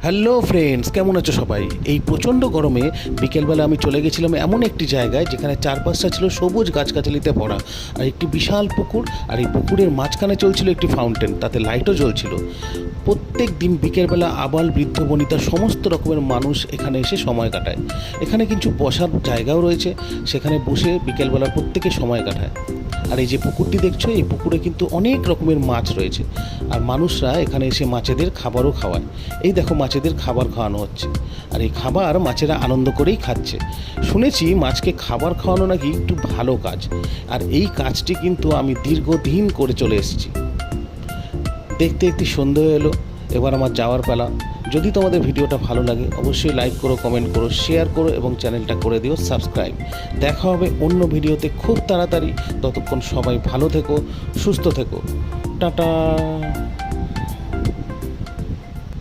Hello friends, কেমন আছো সবাই? এই প্রচণ্ড গরমে বিকেলবেলা আমি চলে গেছিলাম এমন একটি জায়গায় যেখানে চারপাশটা ছিল সবুজ গাছগাছালিতে ভরা, আর একটি বিশাল পুকুর, আর এই পুকুরের মাঝখানে চলছিল একটি ফাউন্টেন, তাতে লাইটও জ্বলছিল। প্রত্যেক দিন বিকেলবেলা আবাল বৃদ্ধ বনিতা সমস্ত রকমের মানুষ এখানে এসে সময় কাটায়। এখানে কিছু বসার জায়গাও রয়েছে, সেখানে বসে বিকেলবেলা প্রত্যেকে সময় কাটায়। আর এই যে পুকুরটি দেখছো, এই পুকুরে কিন্তু অনেক রকমের মাছ রয়েছে, আর মানুষরা এখানে এসে মাছেদের খাবারও খাওয়ায়। এই দেখো, মাছেদের খাবার খাওয়ানো হচ্ছে, আর এই খাবার মাছেরা আনন্দ করেই খাচ্ছে। শুনেছি মাছকে খাবার খাওয়ানো নাকি একটু ভালো কাজ, আর এই কাজটি কিন্তু আমি দীর্ঘদিন করে চলে এসেছি। দেখতে দেখতে সন্ধে হয়ে এলো, এবার আমার যাওয়ার পালা। যদি তোমাদের ভিডিওটা ভালো লাগে অবশ্যই লাইক করো, কমেন্ট করো, শেয়ার করো এবং চ্যানেলটা করে দিও সাবস্ক্রাইব। দেখা হবে অন্য ভিডিওতে খুব তাড়াতাড়ি। ততক্ষণ সবাই ভালো থেকো, সুস্থ থেকো। টাটা।